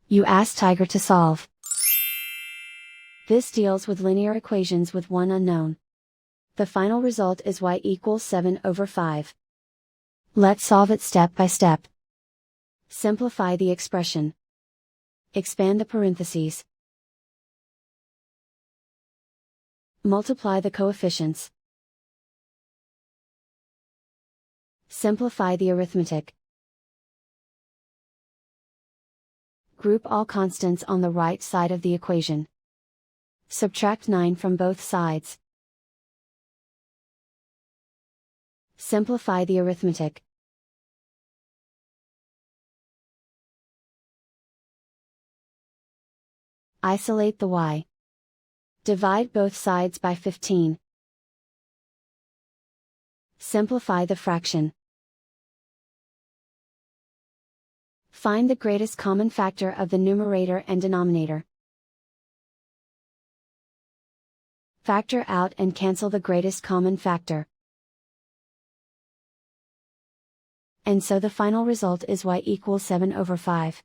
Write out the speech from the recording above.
You ask Tiger to solve. This deals with linear equations with one unknown. The final result is y equals 7/5. Let's solve it step by step. Simplify the expression. Expand the parentheses. Multiply the coefficients. Simplify the arithmetic. Group all constants on the right side of the equation. Subtract 9 from both sides. Simplify the arithmetic. Isolate the y. Divide both sides by 15. Simplify the fraction. Find the greatest common factor of the numerator and denominator. Factor out and cancel the greatest common factor. And so the final result is y equals 7/5.